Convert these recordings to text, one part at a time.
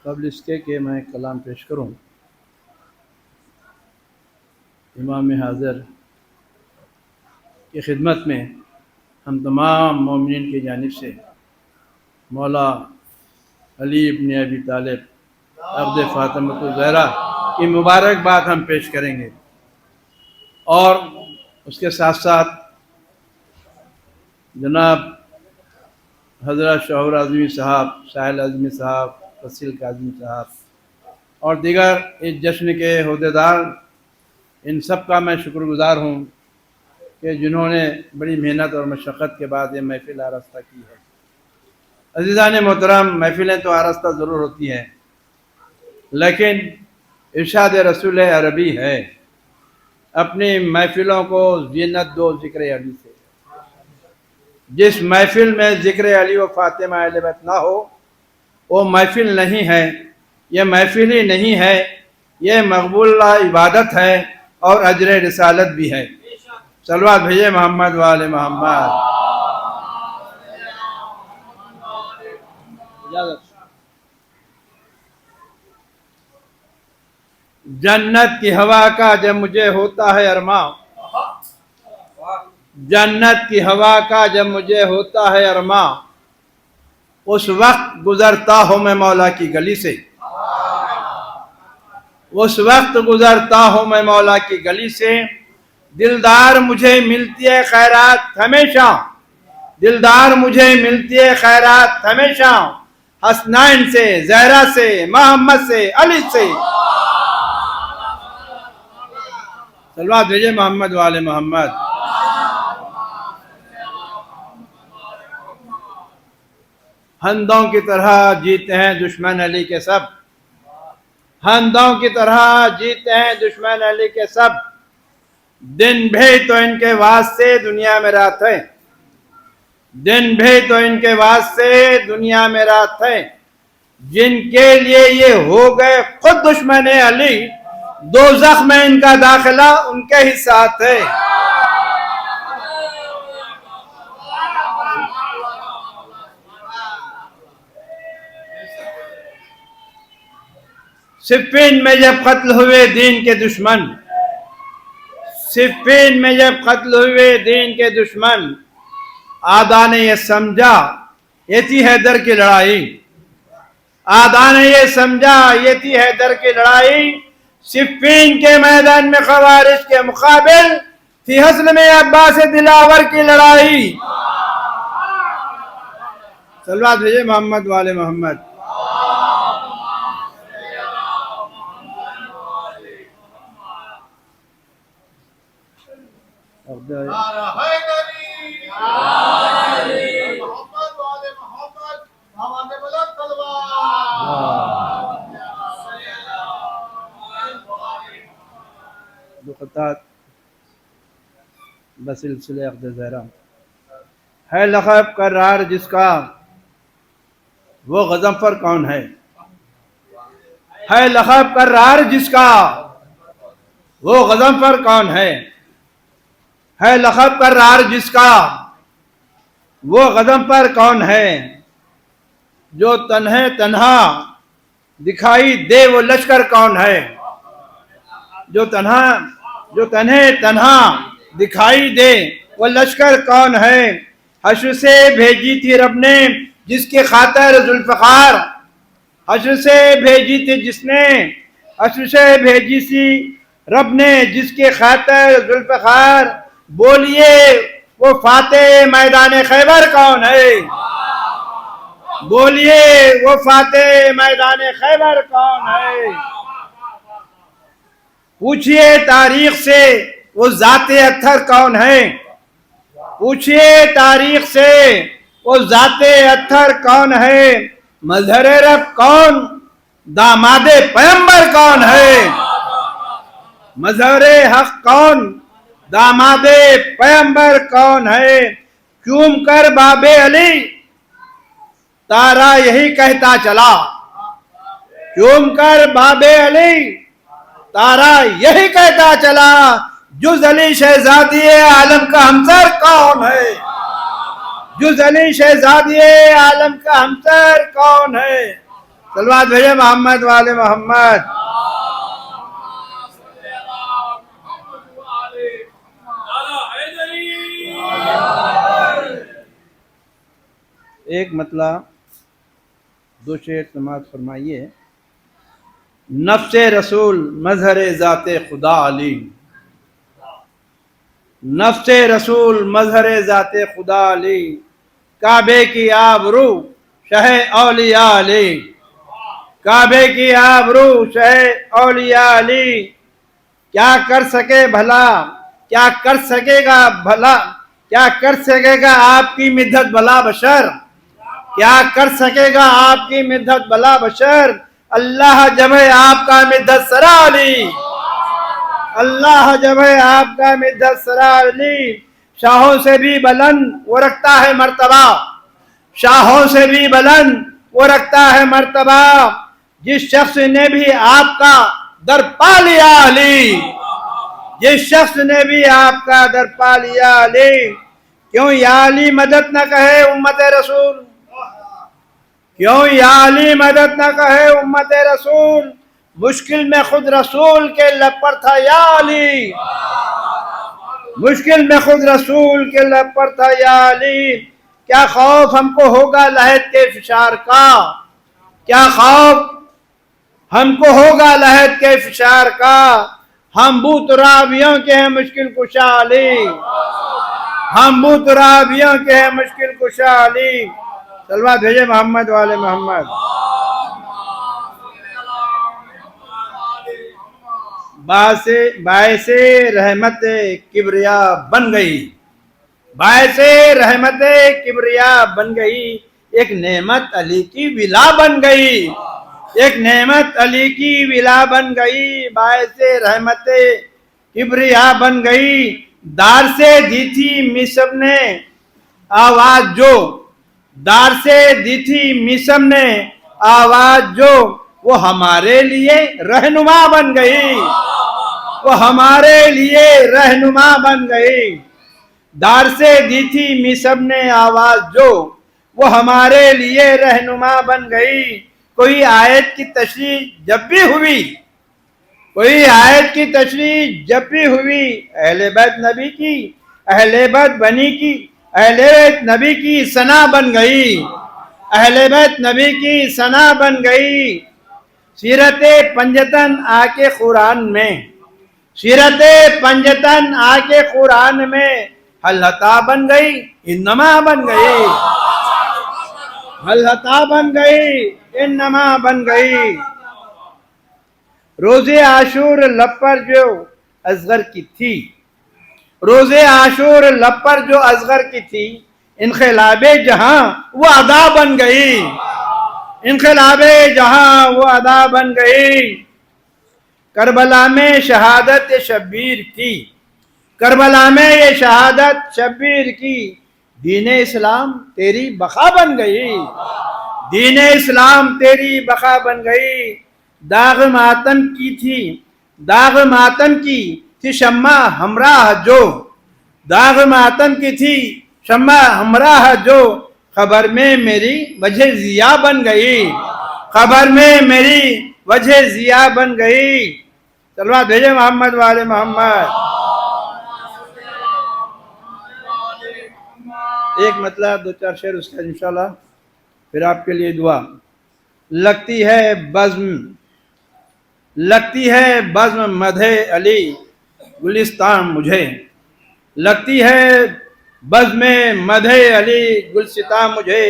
क़ब्ल इसके कि मैं कलाम पेश करूँ, इमाम हाज़िर की खिदमत में हम तमाम मोमिनीन की जानिब से मौला अली इब्न अबी तालिब अब्द फ़ातिमतुज़ ज़हरा की मुबारकबाद हम पेश करेंगे और उसके साथ साथ जनाब हज़रत शौहर आज़मी साहब, साहिल आज़मी साहब, फसील काज़मी साहब और दीगर इस जश्न के अहदेदार, इन सब का मैं शुक्रगुज़ार हूँ कि जिन्होंने बड़ी मेहनत और मशक्क़त के बाद ये महफ़िल आरास्ता की है। अज़ीज़ान मोहतरम, महफ़िलें तो आरास्ता ज़रूर होती हैं, लेकिन इरशाद रसूल अरबी है, अपनी महफ़िलों को ज़ीनत दो ज़िक्र अली से। जिस महफ़िल में ज़िक्र अली व फ़ातिमा अहले बैत ना हो, वो महफ़िल नहीं है, ये महफ़िल ही नहीं है, ये मकबूला इबादत है और अजर रिसालत भी है। सलवात भेजे मोहम्मद वाले मोहम्मद। जन्नत की हवा का जब मुझे होता है अरमा, जन्नत की हवा का जब मुझे होता है अरमा, उस वक्त गुजरता हूँ मैं मौला की गली से, उस वक्त गुजरता हूँ मैं मौला की गली से। दिलदार मुझे मिलती है खैरात हमेशा, दिलदार मुझे मिलती है खैरात हमेशा, हसनैन से, ज़हरा से, मोहम्मद से, अली से। सलवात भेजे मोहम्मद वाले मोहम्मद। हंदों की तरह जीते हैं दुश्मन अली के सब, हंदों की तरह जीते हैं दुश्मन अली के सब। दिन भी तो इनके वास्ते दुनिया में रात है, दिन भी तो इनके वास्ते दुनिया में रात है। जिनके लिए ये हो गए खुद दुश्मन अली, दोज़ख में इनका दाखिला उनके ही साथ है। सिफ़ीन में जब कत्ल हुए दीन के दुश्मन, सिफ़ीन में जब कत्ल हुए दीन के दुश्मन, आदा ने यह समझा ये थी हैदर की लड़ाई, आदा ने यह समझा ये थी हैदर की लड़ाई। सिफ़ीन के मैदान में ख़वारिज के मुकाबिल थी हस्न में अब्बास दिलावर की लड़ाई। सलवात भेजे मोहम्मद वाले मोहम्मद। बसिलसिले अक़्द ज़हरा है लक़ब करार जिसका, वो गज़नफ़र कौन है लक़ब करार जिसका, वो गज़नफ़र कौन है लक़ब करार जिसका, वो गज़नफ़र कौन है। जो तन्हे तन्हा दिखाई दे वो लश्कर कौन है, जो तन्हे तन्हा दिखाई दे वो लश्कर कौन है। हश्र से भेजी थी रब ने जिसके खातिर जुल्फ़िकार, हश्र से भेजी थी जिसने, हश्र से भेजी सी रब ने जिसके खातिर जुल्फ़िकार। बोलिए वो फातेह मैदान खैबर कौन है, बोलिए वो फातेह मैदान खैबर कौन है। पूछिए तारीख से वो ज़ाते अत्थर कौन है, पूछिए तारीख से वो ज़ाते अत्थर कौन है। मज़हर रब कौन, दामादे पैगंबर कौन है, मज़हर हक कौन, दामादे पैगंबर कौन है। क्यूम कर बाबे अली तारा यही कहता चला, क्यूम कर बाबे अली तारा यही कहता चला। जुज़ अली शहज़ादी आलम का हमसर कौन है, जुज़ अली शहज़ादी आलम का हमसर कौन है। सलवात भेजे मोहम्मद वाले मोहम्मद। एक मतला दो शेर समाज फरमाइए। नफ्से रसूल मजहर ज़ाते खुदा अली, नफ्से रसूल मजहर ज़ाते खुदा अली, काबे की आबरू शह औलिया अली, काबे की आबरू शह औलिया अली। क्या कर सके भला, क्या कर सकेगा भला, क्या कर सकेगा आपकी मिद्दत भला बशर, क्या कर सकेगा आपकी मिद्दत भला बशर। अल्लाह जब है आपका मिद्दत सरा अली, अल्लाह जब है आपका मिद्दत सरा अली। शाहों से भी बुलंद वो रखता है मर्तबा, शाहों से भी बुलंद वो रखता है मर्तबा। जिस शख्स ने भी आपका दर पा लिया अली, जिस शख्स ने भी आपका दर पा लिया अली। क्यों या अली मदद न कहे उम्मत रसूल, क्यों या अली मदद न कहे उम्मत रसूल। मुश्किल में खुद रसूल के लब पर था या अली, मुश्किल में खुद रसूल के लब पर था या अली। क्या खौफ हमको होगा लहद के फिशार का, क्या खौफ हमको होगा लहद के फिशार का। हम बूतराबियों के हैं मुश्किल कुशा अली, हम बूतराबियों के हैं मुश्किल कुशा अली। सलवा भेजे मोहम्मद वाले मोहम्मद। बायसे रहमत किबरिया बन गई, बायसे रहमत किबरिया बन गई। एक नेमत अली की विला बन गई, एक नेमत अली की विला बन गई। बायसे रहमत किबरिया बन गई। दार से दी थी मिसब ने आवाज जो, दार से दी थी मिसब ने आवाज जो, वो हमारे लिए रहनुमा बन गई, वो हमारे लिए रहनुमा बन गई। दार से दी थी मिसब ने आवाज जो, वो हमारे लिए रहनुमा बन गई। कोई आयत की तशरीह जब भी हुई, कोई आयत की तशरीह जब भी हुई, अहले बैत नबी की, अहले बैत बनी की, अहले बैत नबी की सना बन गई, अहले बैत नबी की सना बन गई। सीरते पंजतन आके कुरान में, सीरते पंजतन आके कुरान में हलता बन गई, इन्नमा बन गई, हलता बन गई, इन्नमा बन गई। रोजे आशूर लब पर जो असगर की थी, रोजे आशूर लब पर जो असगर की थी, इनकलाबे जहां वो अदा बन गई, इनकलाबे जहां वो अदा बन गई। करबला में शहादत शब्बीर की, करबला में ये शहादत शब्बीर की। दीन इस्लाम तेरी बका बन गई, दीन इस्लाम तेरी बका बन गई। दाग मातम की थी, दाग मातम की थी शम्मा हमराह जो, दाग मातम की थी शम्मा हमराह जो। खबर में मेरी वजह जिया बन गई, खबर में मेरी वजह जिया बन गई। चलवा भेजे मोहम्मद वाले मोहम्मद। एक मतलब दो चार शेर उसका इंशाल्लाह, फिर आपके लिए दुआ। लगती है बज़्म, लगती है बज़्म मधे अली गुलिस्तान मुझे, लगती है बज़्म मधे अली गुलसितां मुझे।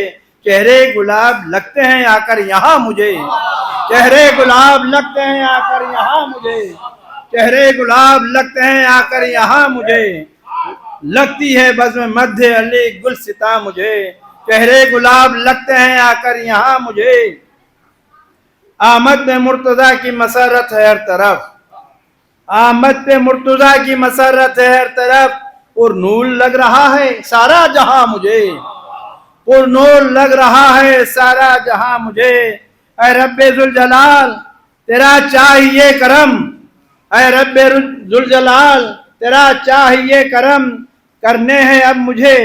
चेहरे गुलाब लगते हैं आकर यहाँ मुझे, चेहरे गुलाब लगते हैं आकर यहाँ मुझे, चेहरे गुलाब लगते हैं आकर यहाँ मुझे। लगती है बज़्म मधे अली गुलसितां मुझे, चेहरे गुलाब लगते हैं आकर यहाँ मुझे। आमद में मुर्तज़ा की मसरत है हर तरफ, आमद पे मुर्तज़ा की मसरत है हर तरफ। और नूर लग रहा है सारा जहां मुझे, और नूर लग रहा है सारा जहां मुझे। ऐ रब्बे जुल जलाल तेरा चाहिए करम, ऐ रब्बे जुल जलाल तेरा चाहिए करम। करने हैं अब मुझे,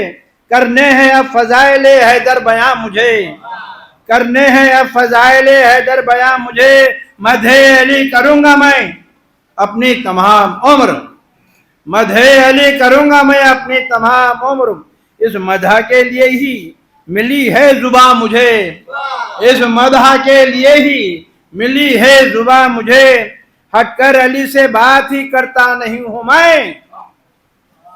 करने हैं अब फज़ाइले हैदर बयां मुझे, करने हैं अब फजाइले हैदर बयां मुझे, मधे अली करूंगा मैं अपनी तमाम उम्र, मधे अली करूंगा मैं अपनी तमाम उम्र। इस मदह के लिए ही मिली है जुबां मुझे, इस मदह के लिए ही मिली है जुबां मुझे। हटकर अली से बात ही करता नहीं हूं मैं,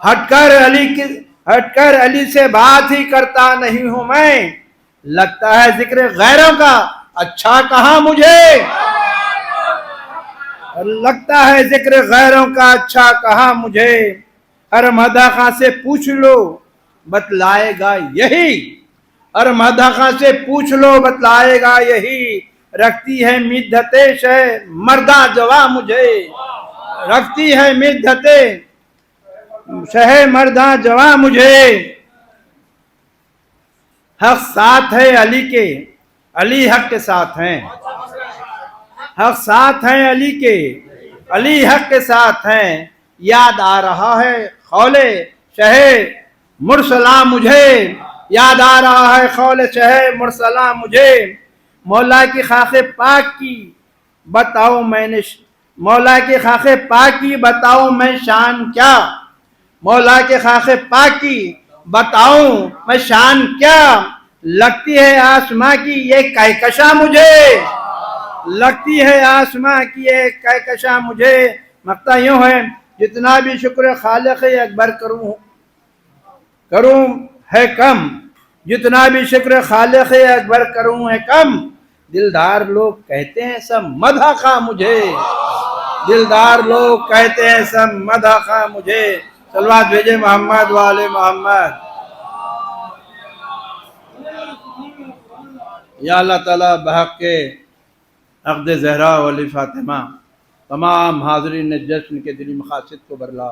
हटकर अली से बात ही करता नहीं हूं मैं। लगता है जिक्र गैरों का अच्छा कहां मुझे, लगता है जिक्र गैरों का अच्छा कहां मुझे। हर मदह से पूछ लो बतलाएगा यही, हर मदह से पूछ लो बतलाएगा यही। रखती है मिद्दते शह मर्दा जवा मुझे, रखती है मिद्दते शह मर्दा जवा मुझे। हक साथ है अली के, अली हक के साथ हैं, हक साथ हैं अली के, अली हक के साथ हैं। याद आ रहा है खौले शहे मुरसला मुझे, याद आ रहा है खौले शहे मुरसला मुझे। मौला की खाखे पाक की बताओ मैंने, मौला के खाखे पाक की बताओ मैं शान क्या, मौला के खाखे पाक की बताऊं मैं शान क्या। लगती है आसमां की ये कहकशा मुझे, लगती है आसमां की ये कहकशा मुझे। मकता यूं है जितना भी शुक्र खालिक अकबर करूं है कम, जितना भी शुक्र खालिक अकबर करूं है कम। दिलदार लोग कहते हैं सब मदह खा मुझे, दिलदार लोग कहते हैं सब मदह खा मुझे। सलवात भेजे मोहम्मद वाले मोहम्मद। या अल्लाह ताला बहक के अक़द ज़हरा वली फ़ातिमा तमाम हाज़रीन जश्न के दिली मक़ासिद को बरला।